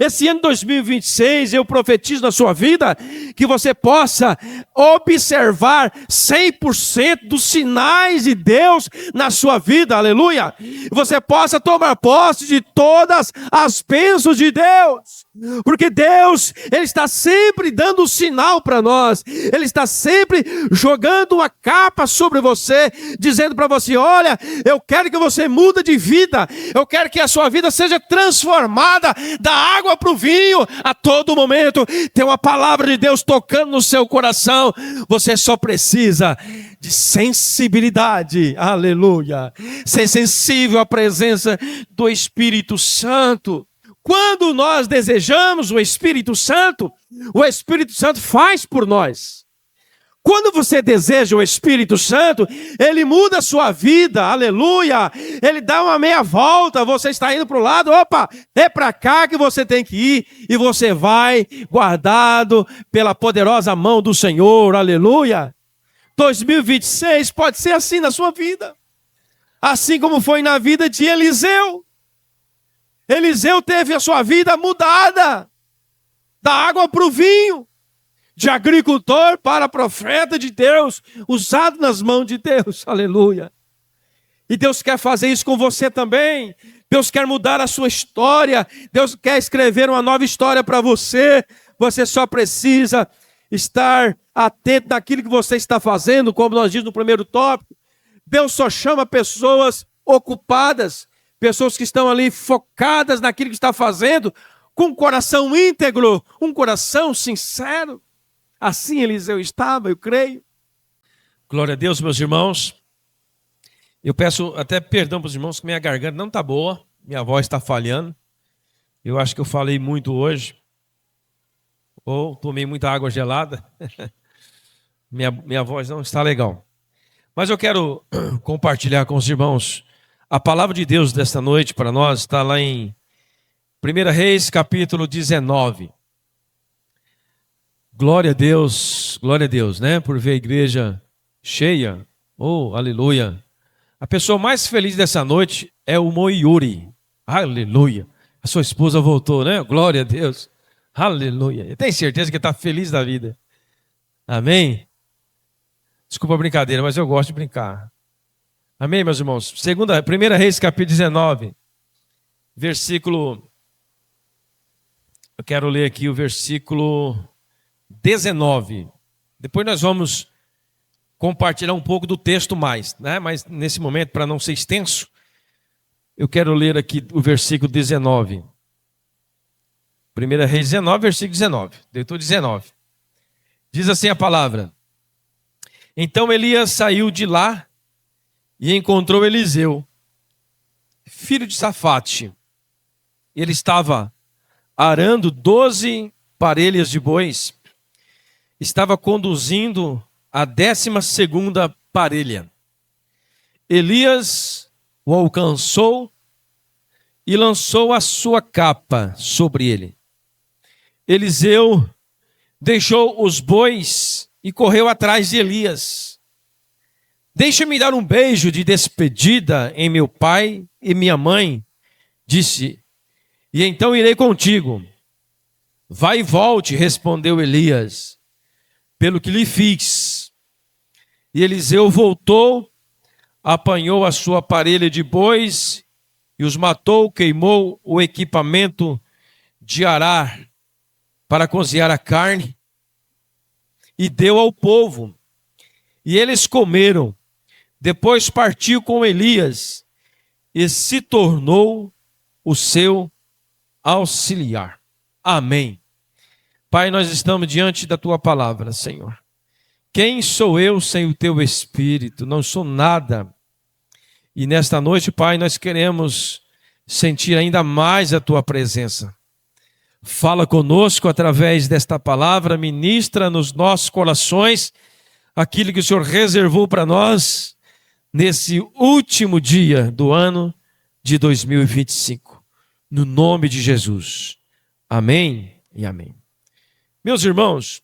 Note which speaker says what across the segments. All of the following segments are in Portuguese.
Speaker 1: Esse ano 2026, eu profetizo na sua vida que você possa observar 100% dos sinais de Deus na sua vida, aleluia. Você possa tomar posse de todas as bênçãos de Deus, porque Deus, Ele está sempre dando um sinal para nós, Ele está sempre jogando uma capa sobre você, dizendo para você: olha, eu quero que você mude de vida, eu quero que a sua vida seja transformada da água para o vinho. A todo momento tem uma palavra de Deus tocando no seu coração. Você só precisa de sensibilidade, aleluia, ser sensível à presença do Espírito Santo. Quando nós desejamos o Espírito Santo faz por nós. Quando você deseja o Espírito Santo, Ele muda a sua vida, aleluia. Ele dá uma meia volta, você está indo para o lado, opa, é para cá que você tem que ir, e você vai guardado pela poderosa mão do Senhor, aleluia. 2026 pode ser assim na sua vida, assim como foi na vida de Eliseu. Eliseu teve a sua vida mudada, da água para o vinho, de agricultor para profeta de Deus, usado nas mãos de Deus, aleluia. E Deus quer fazer isso com você também. Deus quer mudar a sua história, Deus quer escrever uma nova história para você. Você só precisa estar atento naquilo que você está fazendo, como nós dizemos no primeiro tópico. Deus só chama pessoas ocupadas, pessoas que estão ali focadas naquilo que está fazendo, com um coração íntegro, um coração sincero. Assim Eliseu estava, eu creio. Glória a Deus, meus irmãos. Eu peço até perdão para os irmãos que minha garganta não está boa, minha voz está falhando. Eu acho que eu falei muito hoje, ou tomei muita água gelada. minha voz não está legal. Mas eu quero compartilhar com os irmãos a palavra de Deus desta noite para nós. Está lá em 1 Reis, capítulo 19. Glória a Deus, né? Por ver a igreja cheia. Oh, aleluia. A pessoa mais feliz dessa noite é o Moiuri. Aleluia. A sua esposa voltou, né? Glória a Deus. Aleluia. Eu tenho certeza que está feliz da vida. Amém? Desculpa a brincadeira, mas eu gosto de brincar. Amém, meus irmãos? 1 Reis, capítulo 19, versículo... Eu quero ler aqui o versículo 19. Depois nós vamos compartilhar um pouco do texto mais, né? Mas nesse momento, para não ser extenso, eu quero ler aqui o versículo 19. 1 Reis 19, versículo 19. Deitou 19. Diz assim a palavra: Então Elias saiu de lá e encontrou Eliseu, filho de Safate. Ele estava arando 12 parelhas de bois, estava conduzindo a 12ª parelha. Elias o alcançou e lançou a sua capa sobre ele. Eliseu deixou os bois e correu atrás de Elias. Deixa-me dar um beijo de despedida em meu pai e minha mãe, disse, e então irei contigo. Vai e volte, respondeu Elias, pelo que lhe fiz. E Eliseu voltou, apanhou a sua parelha de bois e os matou, queimou o equipamento de arar para cozinhar a carne e deu ao povo. E eles comeram. Depois partiu com Elias e se tornou o seu auxiliar. Amém. Pai, nós estamos diante da tua palavra, Senhor. Quem sou eu sem o teu Espírito? Não sou nada. E nesta noite, Pai, nós queremos sentir ainda mais a tua presença. Fala conosco através desta palavra, ministra nos nossos corações aquilo que o Senhor reservou para nós nesse último dia do ano de 2025. No nome de Jesus. Amém e amém. Meus irmãos,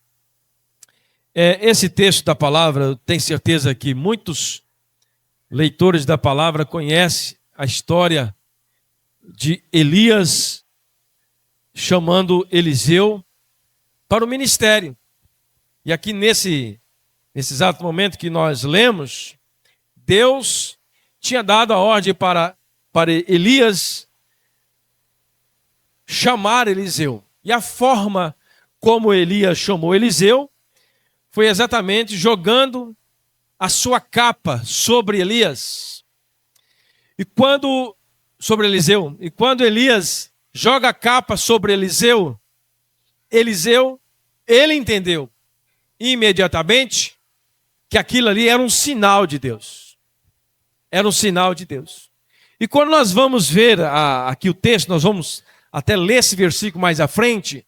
Speaker 1: esse texto da palavra, eu tenho certeza que muitos leitores da palavra conhecem a história de Elias, chamando Eliseu para o ministério. E aqui nesse exato momento que nós lemos, Deus tinha dado a ordem para Elias chamar Eliseu. E a forma como Elias chamou Eliseu foi exatamente jogando a sua capa sobre Elias. Sobre Eliseu. E quando Elias joga a capa sobre Eliseu, ele entendeu imediatamente que aquilo ali era um sinal de Deus. Era um sinal de Deus. E quando nós vamos ver aqui o texto, nós vamos até ler esse versículo mais à frente,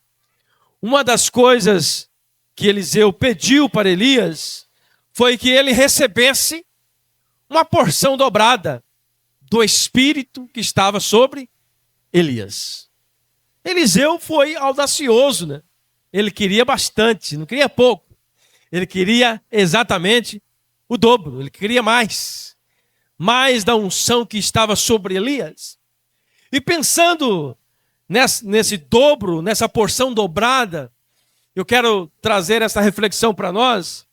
Speaker 1: uma das coisas que Eliseu pediu para Elias foi que ele recebesse uma porção dobrada do Espírito que estava sobre Elias. Eliseu foi audacioso, né? Ele queria bastante, não queria pouco. Ele queria exatamente o dobro, ele queria mais da unção que estava sobre Elias. E pensando nesse dobro, nessa porção dobrada, eu quero trazer essa reflexão para nós.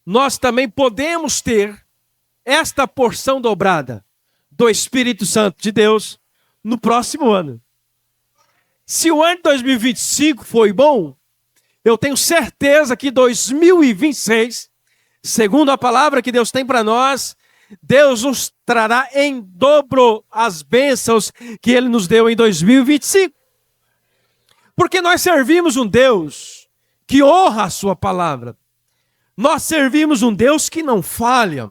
Speaker 1: Nós também podemos ter esta porção dobrada do Espírito Santo de Deus no próximo ano. Se o ano de 2025 foi bom, eu tenho certeza que 2026, segundo a palavra que Deus tem para nós, Deus nos trará em dobro as bênçãos que Ele nos deu em 2025. Porque nós servimos um Deus que honra a sua palavra. Nós servimos um Deus que não falha.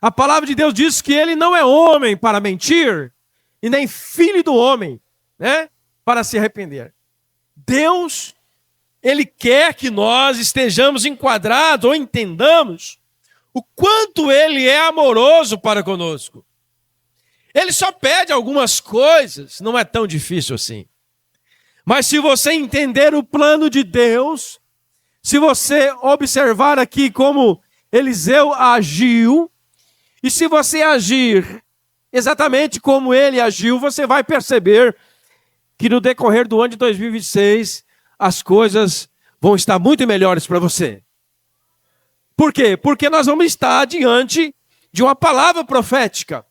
Speaker 1: A palavra de Deus diz que Ele não é homem para mentir, e nem filho do homem, né, para se arrepender. Deus, Ele quer que nós estejamos enquadrados ou entendamos o quanto Ele é amoroso para conosco. Ele só pede algumas coisas, não é tão difícil assim. Mas se você entender o plano de Deus, se você observar aqui como Eliseu agiu, e se você agir exatamente como ele agiu, você vai perceber que no decorrer do ano de 2026, as coisas vão estar muito melhores para você. Por quê? Porque nós vamos estar diante de uma palavra profética.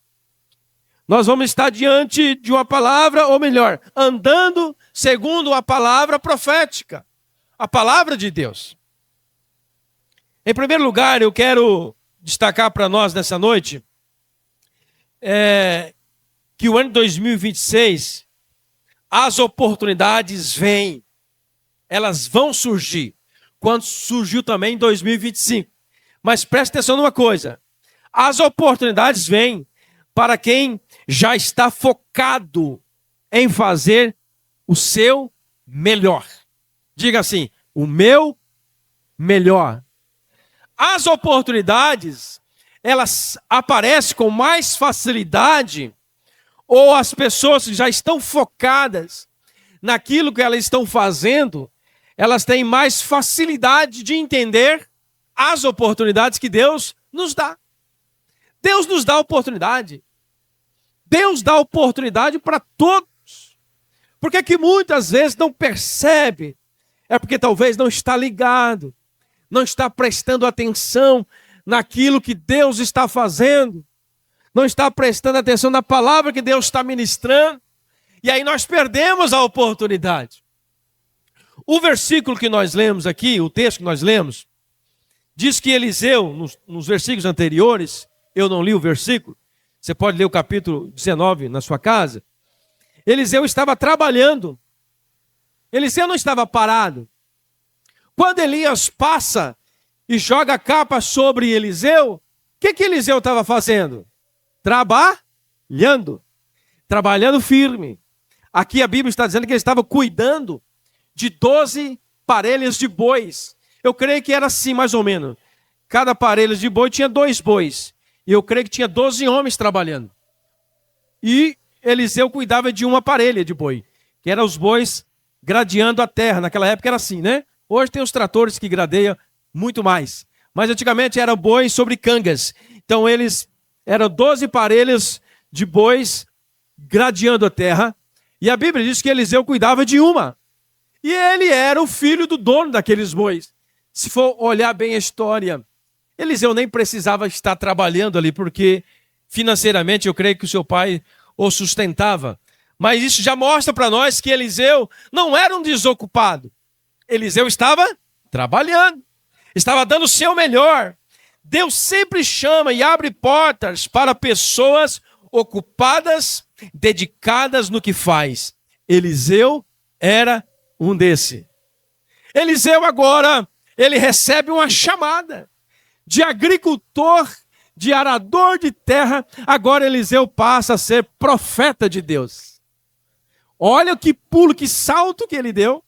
Speaker 1: Nós vamos estar diante de uma palavra, ou melhor, andando segundo a palavra profética, a palavra de Deus. Em primeiro lugar, eu quero destacar para nós nessa noite que o ano de 2026, as oportunidades vêm, elas vão surgir, quando surgiu também em 2025. Mas preste atenção numa coisa, as oportunidades vêm para quem já está focado em fazer o seu melhor. Diga assim, o meu melhor. As oportunidades, elas aparecem com mais facilidade, ou as pessoas que já estão focadas naquilo que elas estão fazendo, elas têm mais facilidade de entender as oportunidades que Deus nos dá. Deus nos dá oportunidade. Deus dá oportunidade para todos. Porque que muitas vezes não percebe, é porque talvez não está ligado, não está prestando atenção naquilo que Deus está fazendo, não está prestando atenção na palavra que Deus está ministrando, e aí nós perdemos a oportunidade. O versículo que nós lemos aqui, o texto que nós lemos, diz que Eliseu, nos versículos anteriores, eu não li o versículo, você pode ler o capítulo 19 na sua casa, Eliseu estava trabalhando, Eliseu não estava parado. Quando Elias passa e joga a capa sobre Eliseu, o que Eliseu estava fazendo? Trabalhando firme. Aqui a Bíblia está dizendo que ele estava cuidando de 12 parelhas de bois. Eu creio que era assim mais ou menos. Cada parelha de boi tinha 2 bois. E eu creio que tinha 12 homens trabalhando. E Eliseu cuidava de uma parelha de boi, que eram os bois gradeando a terra. Naquela época era assim, né? Hoje tem os tratores que gradeiam muito mais. Mas antigamente era boi sobre cangas. Então eles eram 12 parelhas de bois gradeando a terra. E a Bíblia diz que Eliseu cuidava de uma. E ele era o filho do dono daqueles bois. Se for olhar bem a história, Eliseu nem precisava estar trabalhando ali, porque financeiramente eu creio que o seu pai o sustentava. Mas isso já mostra para nós que Eliseu não era um desocupado. Eliseu estava trabalhando, estava dando o seu melhor. Deus sempre chama e abre portas para pessoas ocupadas, dedicadas no que faz. Eliseu era um desse. Eliseu agora, ele recebe uma chamada de agricultor, de arador de terra. Agora Eliseu passa a ser profeta de Deus. Olha que pulo, que salto que ele deu.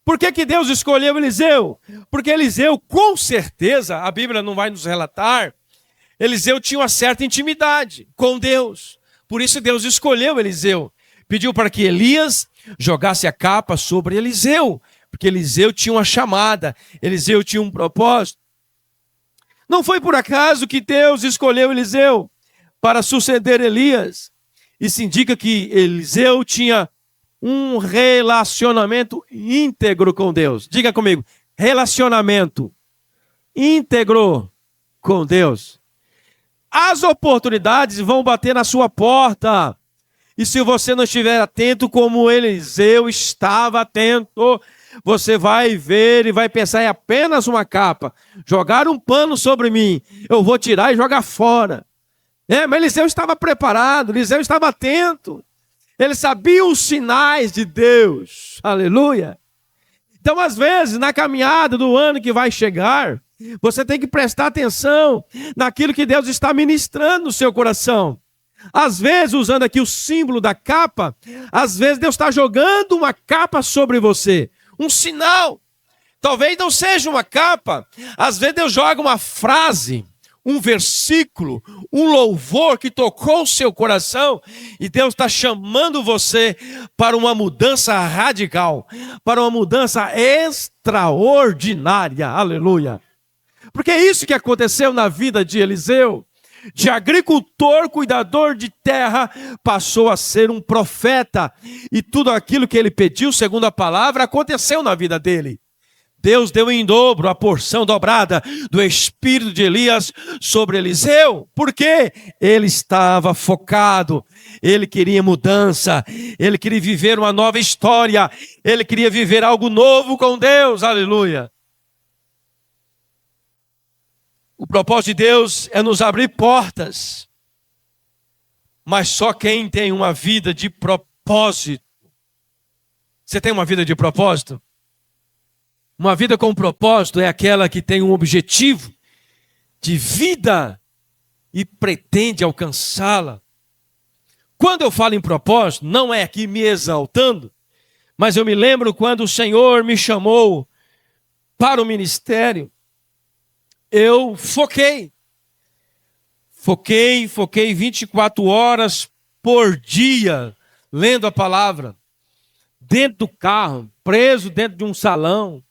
Speaker 1: Por que Deus escolheu Eliseu? Porque Eliseu, com certeza, a Bíblia não vai nos relatar, Eliseu tinha uma certa intimidade com Deus. Por isso Deus escolheu Eliseu. Pediu para que Elias jogasse a capa sobre Eliseu, porque Eliseu tinha uma chamada, Eliseu tinha um propósito. Não foi por acaso que Deus escolheu Eliseu para suceder Elias. Isso indica que Eliseu tinha um relacionamento íntegro com Deus. Diga comigo, relacionamento íntegro com Deus. As oportunidades vão bater na sua porta. E se você não estiver atento como Eliseu estava atento, você vai ver e vai pensar, é apenas uma capa. Jogar um pano sobre mim, eu vou tirar e jogar fora. Mas Eliseu estava preparado, Eliseu estava atento. Ele sabia os sinais de Deus. Aleluia. Então, às vezes, na caminhada do ano que vai chegar, você tem que prestar atenção naquilo que Deus está ministrando no seu coração. Às vezes, usando aqui o símbolo da capa, às vezes Deus está jogando uma capa sobre você. Um sinal. Talvez não seja uma capa. Às vezes Deus joga uma frase, um versículo, um louvor que tocou o seu coração, e Deus está chamando você para uma mudança radical, para uma mudança extraordinária. Aleluia. Porque é isso que aconteceu na vida de Eliseu. De agricultor, cuidador de terra, passou a ser um profeta. E tudo aquilo que ele pediu, segundo a palavra, aconteceu na vida dele. Deus deu em dobro a porção dobrada do espírito de Elias sobre Eliseu. Por quê? Ele estava focado, ele queria mudança, ele queria viver uma nova história, ele queria viver algo novo com Deus. Aleluia. O propósito de Deus é nos abrir portas, mas só quem tem uma vida de propósito. Você tem uma vida de propósito? Uma vida com propósito é aquela que tem um objetivo de vida e pretende alcançá-la. Quando eu falo em propósito, não é aqui me exaltando, mas eu me lembro quando o Senhor me chamou para o ministério. Eu foquei 24 horas por dia, lendo a palavra, dentro do carro, preso dentro de um salão.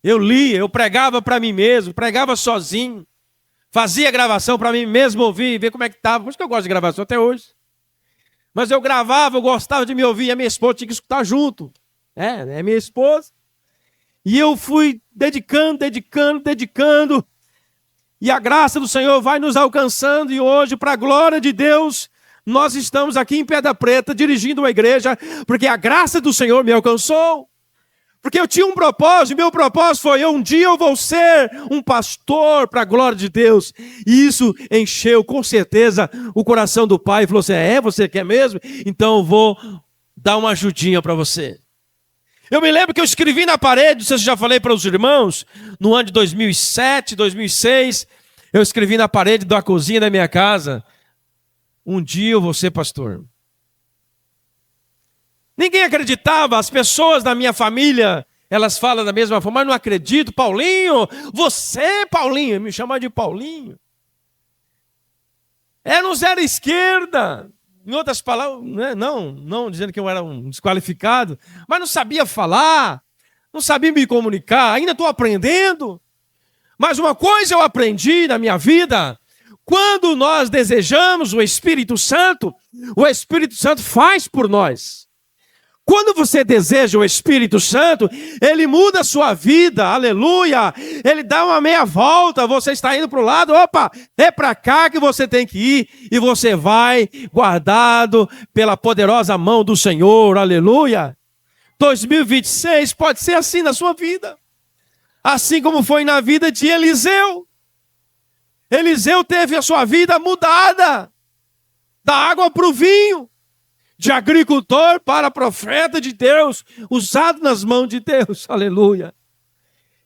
Speaker 1: Eu lia, eu pregava para mim mesmo, pregava sozinho, fazia gravação para mim mesmo ouvir, ver como é que estava. Por isso que eu gosto de gravação até hoje. Mas eu gravava, eu gostava de me ouvir, e a minha esposa tinha que escutar junto. É minha esposa. E eu fui dedicando. E a graça do Senhor vai nos alcançando, e hoje, para a glória de Deus, nós estamos aqui em Pedra Preta, dirigindo uma igreja, porque a graça do Senhor me alcançou. Porque eu tinha um propósito, e meu propósito foi, um dia eu vou ser um pastor para a glória de Deus. E isso encheu, com certeza, o coração do Pai, e falou assim, você quer mesmo? Então eu vou dar uma ajudinha para você. Eu me lembro que eu escrevi na parede, não sei se eu já falei para os irmãos, no ano de 2007, 2006, eu escrevi na parede da cozinha da minha casa, um dia eu vou ser pastor. Ninguém acreditava, as pessoas da minha família, elas falam da mesma forma, mas não acredito, Paulinho, você, Paulinho, me chama de Paulinho. Não era esquerda. Em outras palavras, não dizendo que eu era um desqualificado, mas não sabia falar, não sabia me comunicar, ainda estou aprendendo. Mas uma coisa eu aprendi na minha vida, quando nós desejamos o Espírito Santo faz por nós. Quando você deseja o Espírito Santo, ele muda a sua vida, aleluia. Ele dá uma meia volta, você está indo para o lado, opa, é para cá que você tem que ir, e você vai guardado pela poderosa mão do Senhor, aleluia. 2026 pode ser assim na sua vida, assim como foi na vida de Eliseu. Eliseu teve a sua vida mudada, da água para o vinho, de agricultor para profeta de Deus, usado nas mãos de Deus, aleluia.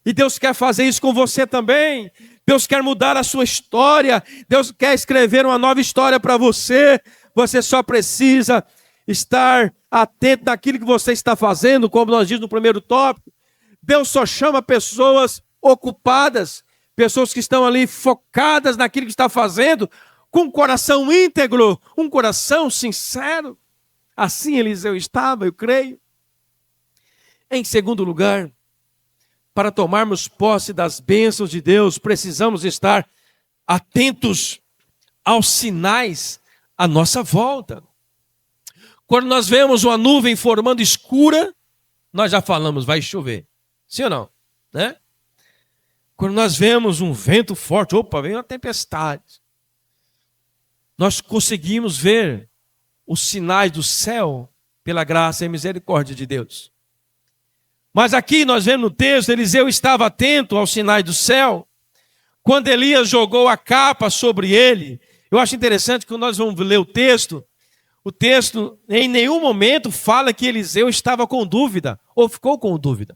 Speaker 1: E Deus quer fazer isso com você também. Deus quer mudar a sua história, Deus quer escrever uma nova história para você. Você só precisa estar atento naquilo que você está fazendo, como nós dizemos no primeiro tópico. Deus só chama pessoas ocupadas, pessoas que estão ali focadas naquilo que está fazendo, com um coração íntegro, um coração sincero. Assim Eliseu estava, eu creio. Em segundo lugar, para tomarmos posse das bênçãos de Deus, precisamos estar atentos aos sinais à nossa volta. Quando nós vemos uma nuvem formando escura, nós já falamos, vai chover. Sim ou não? Né? Quando nós vemos um vento forte, opa, vem uma tempestade. Nós conseguimos ver os sinais do céu pela graça e misericórdia de Deus. Mas aqui nós vemos no texto, Eliseu estava atento aos sinais do céu. Quando Elias jogou a capa sobre ele, eu acho interessante que quando nós vamos ler o texto em nenhum momento fala que Eliseu estava com dúvida, ou ficou com dúvida.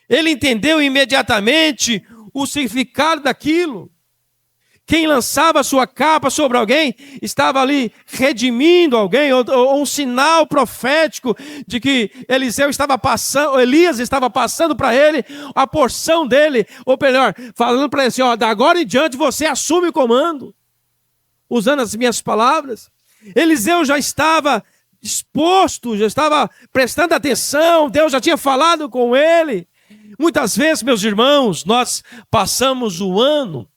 Speaker 1: Ele entendeu imediatamente o significado daquilo. Quem lançava a sua capa sobre alguém estava ali redimindo alguém, ou um sinal profético de que Elias estava passando para ele a porção dele, ou melhor, falando para ele assim, ó, da agora em diante você assume o comando. Usando as minhas palavras, Eliseu já estava disposto, já estava prestando atenção, Deus já tinha falado com ele. Muitas vezes, meus irmãos, nós passamos o ano,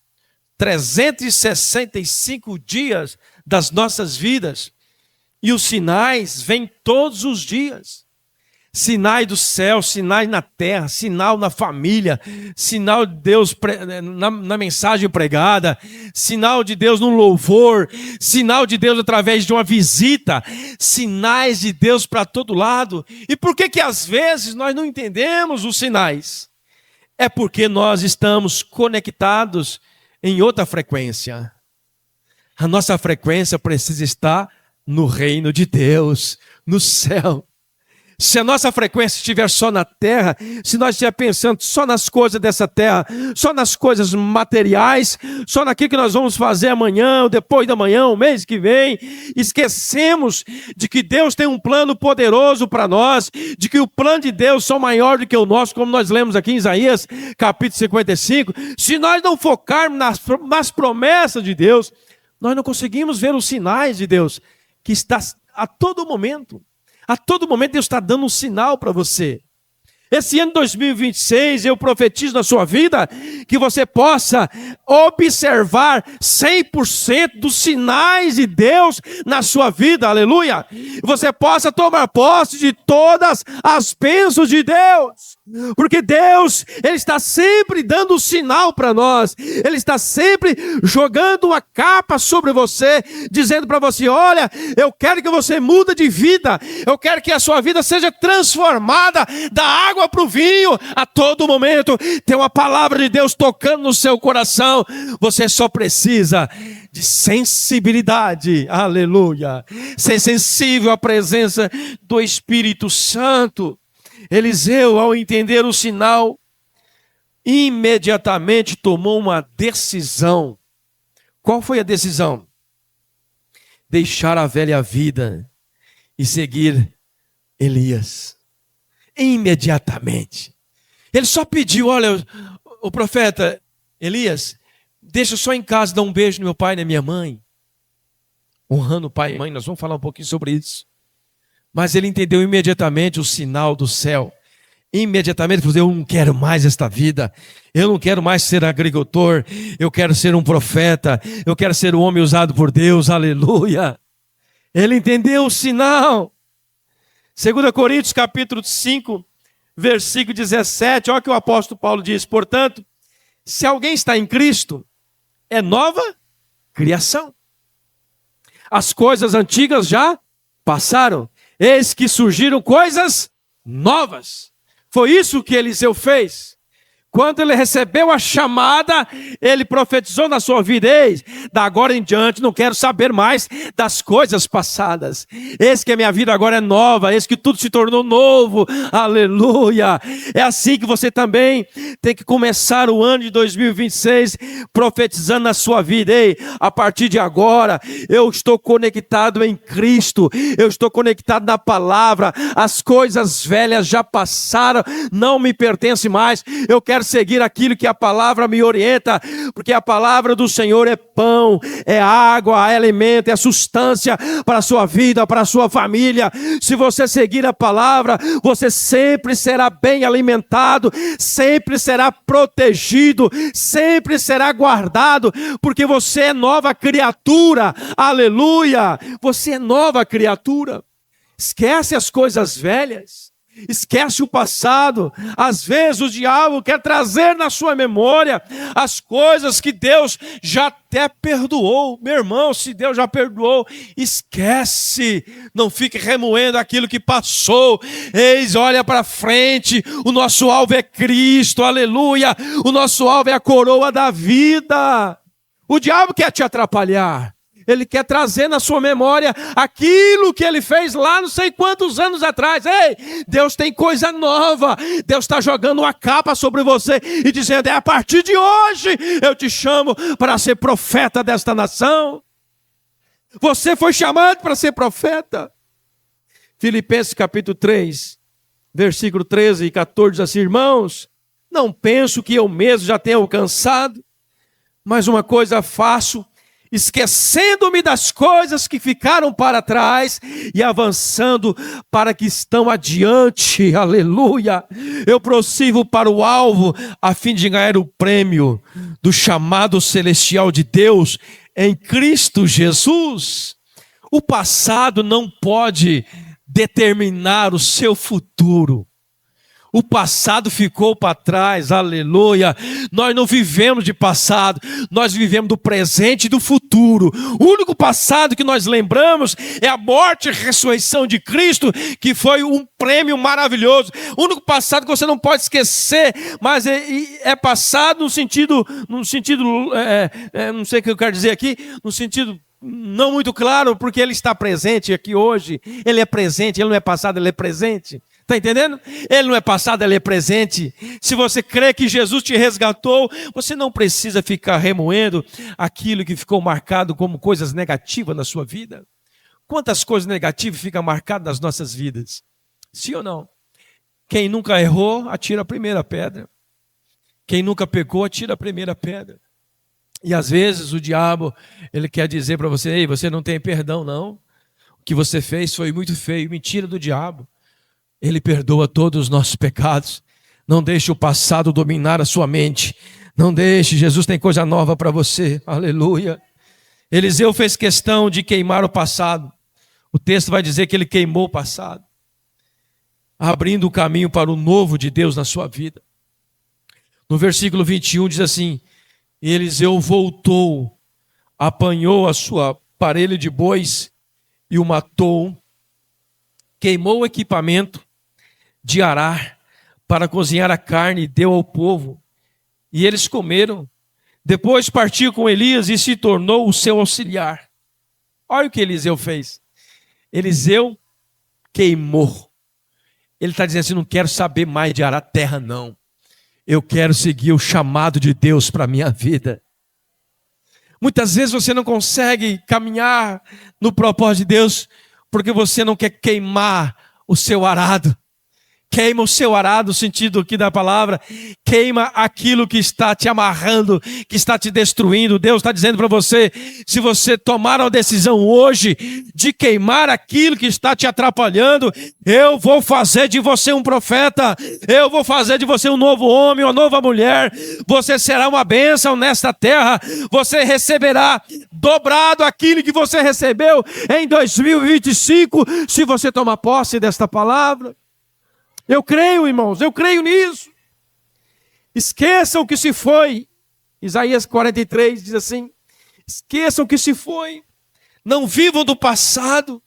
Speaker 1: 365 dias das nossas vidas, e os sinais vêm todos os dias. Sinais do céu, sinais na terra, sinal na família, sinal de Deus na mensagem pregada, sinal de Deus no louvor, sinal de Deus através de uma visita, sinais de Deus para todo lado. E por que às vezes nós não entendemos os sinais? É porque nós estamos conectados em outra frequência. A nossa frequência precisa estar no reino de Deus, no céu. Se a nossa frequência estiver só na terra, se nós estivermos pensando só nas coisas dessa terra, só nas coisas materiais, só naquilo que nós vamos fazer amanhã, ou depois da manhã, o mês que vem, esquecemos de que Deus tem um plano poderoso para nós, de que o plano de Deus são maior do que o nosso, como nós lemos aqui em Isaías, capítulo 55. Se nós não focarmos nas promessas de Deus, nós não conseguimos ver os sinais de Deus, que está a todo momento. A todo momento Deus está dando um sinal para você. Esse ano 2026, eu profetizo na sua vida que você possa observar 100% dos sinais de Deus na sua vida, aleluia. Você possa tomar posse de todas as bênçãos de Deus. Porque Deus, Ele está sempre dando um sinal para nós. Ele está sempre jogando uma capa sobre você, dizendo para você, olha, eu quero que você mude de vida. Eu quero que a sua vida seja transformada da água para o vinho. A todo momento tem uma palavra de Deus tocando no seu coração. Você só precisa de sensibilidade, aleluia. Ser sensível à presença do Espírito Santo. Eliseu, ao entender o sinal, imediatamente tomou uma decisão. Qual foi a decisão? Deixar a velha vida e seguir Elias. Imediatamente. Ele só pediu, olha, o profeta Elias, deixa só em casa dar um beijo no meu pai e na minha mãe. Honrando o pai e mãe, nós vamos falar um pouquinho sobre isso. Mas ele entendeu imediatamente o sinal do céu. Imediatamente ele falou, eu não quero mais esta vida. Eu não quero mais ser agricultor. Eu quero ser um profeta. Eu quero ser um homem usado por Deus. Aleluia. Ele entendeu o sinal. 2 Coríntios capítulo 5, versículo 17, olha o que o apóstolo Paulo diz: portanto, se alguém está em Cristo, é nova criação. As coisas antigas já passaram, eis que surgiram coisas novas. Foi isso que Eliseu fez. Quando ele recebeu a chamada, ele profetizou na sua vida: eis, da agora em diante não quero saber mais das coisas passadas. Eis que a minha vida agora é nova, eis que tudo se tornou novo. Aleluia! É assim que você também tem que começar o ano de 2026 profetizando na sua vida: ei, a partir de agora eu estou conectado em Cristo, eu estou conectado na palavra, as coisas velhas já passaram, não me pertencem mais, eu quero seguir aquilo que a palavra me orienta, porque a palavra do Senhor é pão, é água, é alimento, é substância para a sua vida, para a sua família. Se você seguir a palavra, você sempre será bem alimentado, sempre será protegido, sempre será guardado, porque você é nova criatura. Aleluia! Você é nova criatura. Esquece as coisas velhas. Esquece o passado. Às vezes o diabo quer trazer na sua memória as coisas que Deus já até perdoou. Meu irmão, se Deus já perdoou, esquece. Não fique remoendo aquilo que passou. Eis, olha para frente. O nosso alvo é Cristo, aleluia. O nosso alvo é a coroa da vida. O diabo quer te atrapalhar. Ele quer trazer na sua memória aquilo que ele fez lá não sei quantos anos atrás. Ei, Deus tem coisa nova. Deus está jogando uma capa sobre você e dizendo: é a partir de hoje eu te chamo para ser profeta desta nação. Você foi chamado para ser profeta. Filipenses capítulo 3, versículo 13 e 14 diz assim: irmãos, não penso que eu mesmo já tenha alcançado, mas uma coisa faço, esquecendo-me das coisas que ficaram para trás e avançando para que estão adiante, aleluia, eu prossigo para o alvo, a fim de ganhar o prêmio do chamado celestial de Deus em Cristo Jesus. O passado não pode determinar o seu futuro. O passado ficou para trás, aleluia. Nós não vivemos de passado, nós vivemos do presente e do futuro. O único passado que nós lembramos é a morte e ressurreição de Cristo, que foi um prêmio maravilhoso. O único passado que você não pode esquecer, mas é passado no sentido, não sei o que eu quero dizer aqui, no sentido não muito claro, porque ele está presente aqui hoje. Ele é presente, ele não é passado, ele é presente. Está entendendo? Ele não é passado, ele é presente. Se você crê que Jesus te resgatou, você não precisa ficar remoendo aquilo que ficou marcado como coisas negativas na sua vida. Quantas coisas negativas ficam marcadas nas nossas vidas? Sim ou não? Quem nunca errou, atira a primeira pedra. Quem nunca pecou, atira a primeira pedra. E às vezes o diabo, ele quer dizer para você: ei, você não tem perdão não. O que você fez foi muito feio. Mentira do diabo. Ele perdoa todos os nossos pecados. Não deixe o passado dominar a sua mente. Não deixe, Jesus tem coisa nova para você. Aleluia. Eliseu fez questão de queimar o passado. O texto vai dizer que ele queimou o passado, abrindo o caminho para o novo de Deus na sua vida. No versículo 21 diz assim: Eliseu voltou, apanhou a sua parelha de bois e o matou, queimou o equipamento de arar para cozinhar a carne e deu ao povo, e eles comeram. Depois partiu com Elias e se tornou o seu auxiliar. Olha o que Eliseu fez. Eliseu queimou. Ele está dizendo assim: não quero saber mais de arar terra não. Eu quero seguir o chamado de Deus para a minha vida. Muitas vezes você não consegue caminhar no propósito de Deus porque você não quer queimar o seu arado. Queima o seu arado, o sentido aqui da palavra. Queima aquilo que está te amarrando, que está te destruindo. Deus está dizendo para você, se você tomar a decisão hoje de queimar aquilo que está te atrapalhando, eu vou fazer de você um profeta. Eu vou fazer de você um novo homem, uma nova mulher. Você será uma bênção nesta terra. Você receberá dobrado aquilo que você recebeu em 2025, se você tomar posse desta palavra. Eu creio, irmãos, eu creio nisso. Esqueçam o que se foi. Isaías 43 diz assim: esqueçam o que se foi. Não vivam do passado.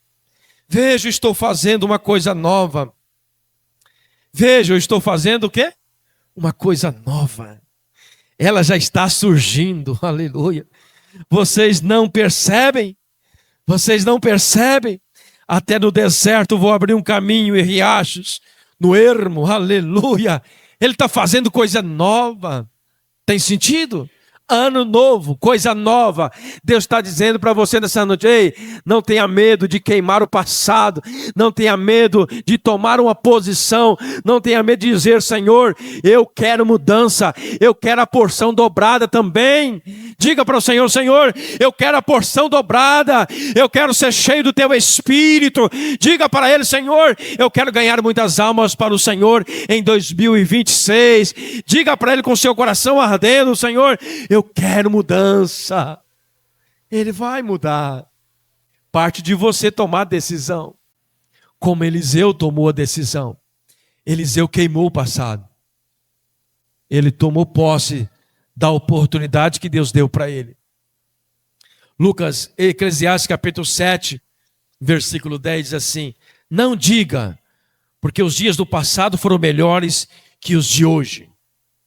Speaker 1: Veja, eu estou fazendo uma coisa nova. Veja, eu estou fazendo o quê? Uma coisa nova. Ela já está surgindo, aleluia. Vocês não percebem? Vocês não percebem? Até no deserto vou abrir um caminho e riachos no ermo, aleluia. Ele está fazendo coisa nova. Tem sentido? Ano novo, coisa nova. Deus está dizendo para você nessa noite: ei, não tenha medo de queimar o passado, não tenha medo de tomar uma posição, não tenha medo de dizer: Senhor, eu quero mudança, eu quero a porção dobrada também. Diga para o Senhor: Senhor, eu quero a porção dobrada, eu quero ser cheio do teu Espírito. Diga para Ele: Senhor, eu quero ganhar muitas almas para o Senhor em 2026. Diga para Ele com seu coração ardendo: Senhor, eu quero mudança. Ele vai mudar. Parte de você tomar a decisão, como Eliseu tomou a decisão. Eliseu queimou o passado. Ele tomou posse da oportunidade que Deus deu para ele. Eclesiastes capítulo 7, versículo 10 diz assim: não diga, porque os dias do passado foram melhores que os de hoje.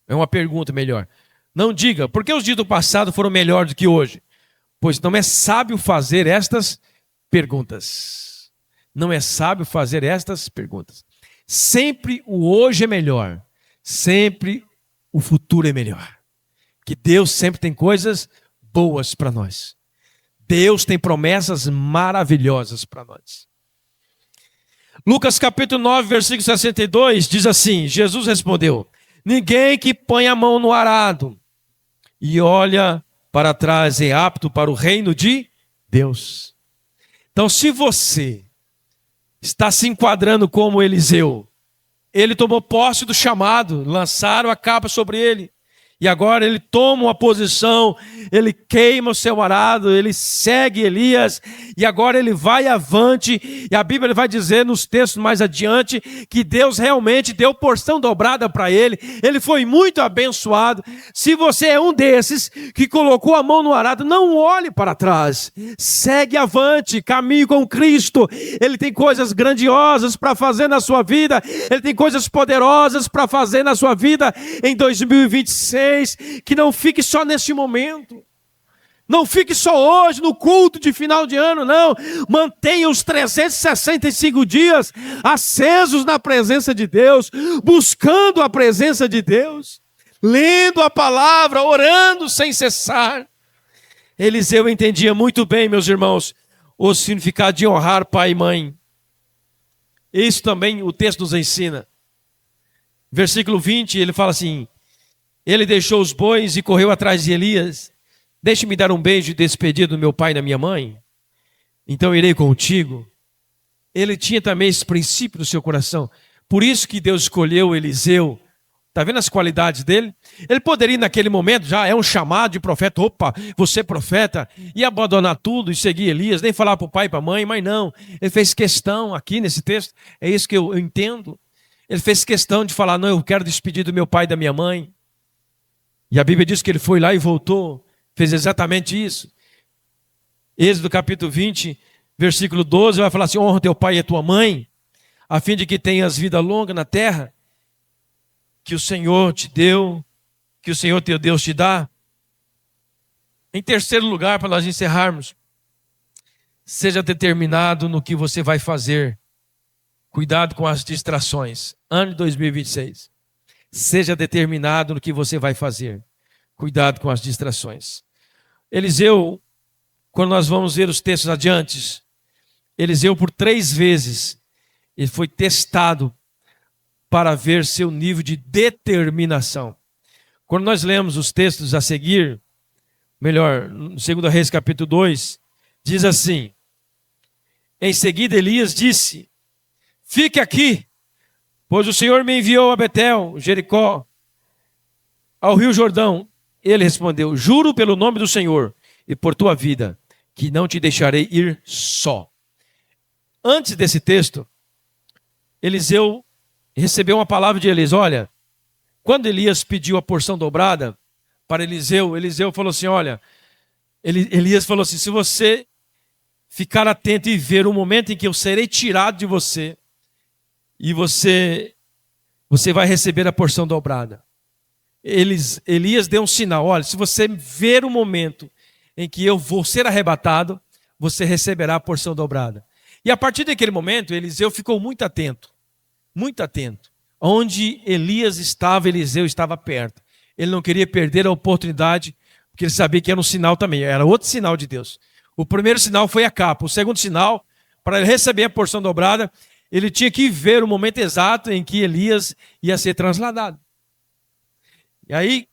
Speaker 1: É uma pergunta melhor. Não diga, porque os dias do passado foram melhores do que hoje? Pois não é sábio fazer estas perguntas. Não é sábio fazer estas perguntas. Sempre o hoje é melhor. Sempre o futuro é melhor. Que Deus sempre tem coisas boas para nós. Deus tem promessas maravilhosas para nós. Lucas capítulo 9, versículo 62 diz assim: Jesus respondeu: ninguém que põe a mão no arado e olha para trás é apto para o reino de Deus. Então, se você está se enquadrando como Eliseu, ele tomou posse do chamado, lançaram a capa sobre ele, e agora ele toma uma posição, ele queima o seu arado, ele segue Elias, e agora ele vai avante, e a Bíblia vai dizer nos textos mais adiante, que Deus realmente deu porção dobrada para ele, ele foi muito abençoado. Se você é um desses que colocou a mão no arado, não olhe para trás, segue avante, caminhe com Cristo. Ele tem coisas grandiosas para fazer na sua vida, ele tem coisas poderosas para fazer na sua vida em 2026, que não fique só neste momento. Não fique só hoje no culto de final de ano, não. Mantenha os 365 dias acesos na presença de Deus, buscando a presença de Deus, lendo a palavra, orando sem cessar. Eliseu entendia muito bem, meus irmãos, o significado de honrar pai e mãe. Isso também o texto nos ensina. Versículo 20, ele fala assim: ele deixou os bois e correu atrás de Elias. Deixe-me dar um beijo de despedida do meu pai e da minha mãe, então irei contigo. Ele tinha também esse princípio no seu coração. Por isso que Deus escolheu Eliseu. Está vendo as qualidades dele? Ele poderia naquele momento, já é um chamado de profeta, opa, você é profeta, e abandonar tudo e seguir Elias, nem falar para o pai e para a mãe, mas não. Ele fez questão aqui nesse texto, é isso que eu entendo. Ele fez questão de falar: não, eu quero despedir do meu pai e da minha mãe. E a Bíblia diz que ele foi lá e voltou, fez exatamente isso. Êxodo capítulo 20, versículo 12, vai falar assim: honra teu pai e a tua mãe, a fim de que tenhas vida longa na terra, que o Senhor te deu, que o Senhor teu Deus te dá. Em terceiro lugar, para nós encerrarmos, seja determinado no que você vai fazer. Cuidado com as distrações. Ano de 2026. Seja determinado no que você vai fazer. Cuidado com as distrações. Eliseu, quando nós vamos ver os textos adiante, Eliseu por 3 vezes, ele foi testado para ver seu nível de determinação. Quando nós lemos os textos a seguir, melhor, no 2 Reis capítulo 2, diz assim: em seguida Elias disse: fique aqui, pois o Senhor me enviou a Betel, Jericó, ao rio Jordão. Ele respondeu: juro pelo nome do Senhor e por tua vida, que não te deixarei ir só. Antes desse texto, Eliseu recebeu uma palavra de Elias. Olha, quando Elias pediu a porção dobrada para Eliseu, Eliseu falou assim: olha, Elias falou assim: se você ficar atento e ver o momento em que eu serei tirado de você, e você vai receber a porção dobrada. Elias deu um sinal: olha, se você ver o momento em que eu vou ser arrebatado, você receberá a porção dobrada. E a partir daquele momento, Eliseu ficou muito atento. Muito atento. Onde Elias estava, Eliseu estava perto. Ele não queria perder a oportunidade, porque ele sabia que era um sinal também, era outro sinal de Deus. O primeiro sinal foi a capa. O segundo sinal, para ele receber a porção dobrada, ele tinha que ver o momento exato em que Elias ia ser transladado. E aí,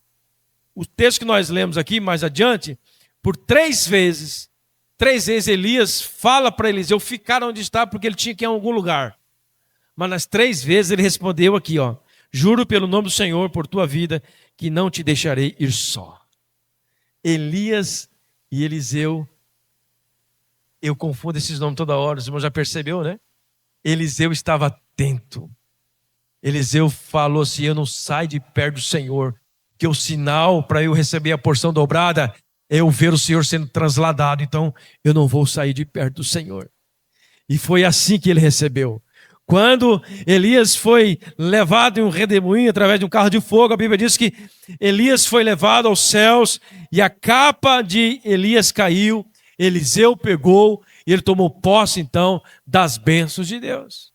Speaker 1: o texto que nós lemos aqui mais adiante, por 3 vezes Elias fala para Eliseu ficar onde está, porque ele tinha que ir a algum lugar. Mas nas 3 vezes ele respondeu aqui, ó: juro pelo nome do Senhor, por tua vida, que não te deixarei ir só. Elias e Eliseu, eu confundo esses nomes toda hora, os irmãos já percebeu, né? Eliseu estava atento. Eliseu falou assim: eu não saio de perto do Senhor, que o sinal para eu receber a porção dobrada é eu ver o Senhor sendo transladado, então eu não vou sair de perto do Senhor. E foi assim que ele recebeu. Quando Elias foi levado em um redemoinho através de um carro de fogo, a Bíblia diz que Elias foi levado aos céus e a capa de Elias caiu, Eliseu pegou e ele tomou posse então das bênçãos de Deus.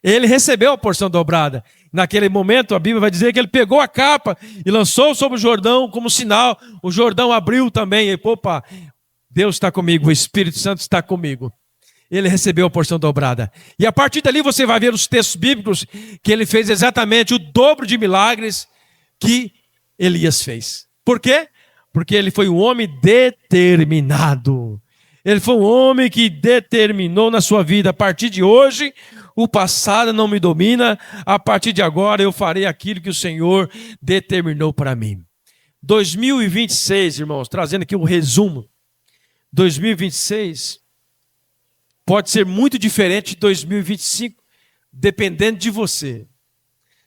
Speaker 1: Ele recebeu a porção dobrada. Naquele momento a Bíblia vai dizer que ele pegou a capa e lançou sobre o Jordão como sinal. O Jordão abriu também. E, opa, Deus está comigo, o Espírito Santo está comigo. Ele recebeu a porção dobrada. E a partir dali você vai ver os textos bíblicos que ele fez exatamente o dobro de milagres que Elias fez. Por quê? Porque ele foi um homem determinado. Ele foi um homem que determinou na sua vida: a partir de hoje, o passado não me domina, a partir de agora eu farei aquilo que o Senhor determinou para mim. 2026, irmãos, trazendo aqui um resumo. 2026 pode ser muito diferente de 2025, dependendo de você.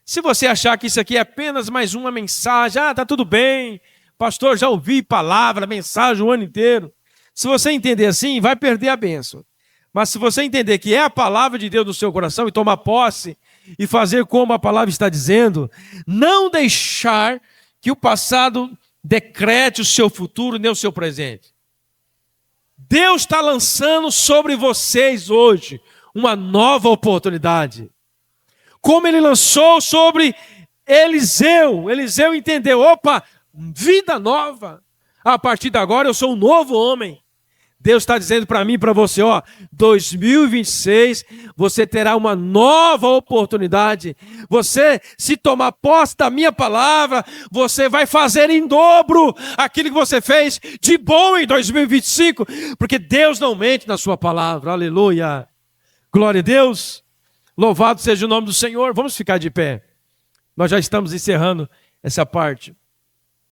Speaker 1: Se você achar que isso aqui é apenas mais uma mensagem, tá tudo bem, pastor, já ouvi palavra, mensagem o ano inteiro. Se você entender assim, vai perder a bênção. Mas se você entender que é a palavra de Deus no seu coração e tomar posse e fazer como a palavra está dizendo, não deixar que o passado decrete o seu futuro nem o seu presente. Deus está lançando sobre vocês hoje uma nova oportunidade. Como ele lançou sobre Eliseu. Eliseu entendeu: opa, vida nova. A partir de agora eu sou um novo homem. Deus está dizendo para mim e para você: 2026 você terá uma nova oportunidade. Você, se tomar posse da minha palavra, você vai fazer em dobro aquilo que você fez de bom em 2025, porque Deus não mente na sua palavra. Aleluia, glória a Deus, louvado seja o nome do Senhor. Vamos ficar de pé, nós já estamos encerrando essa parte.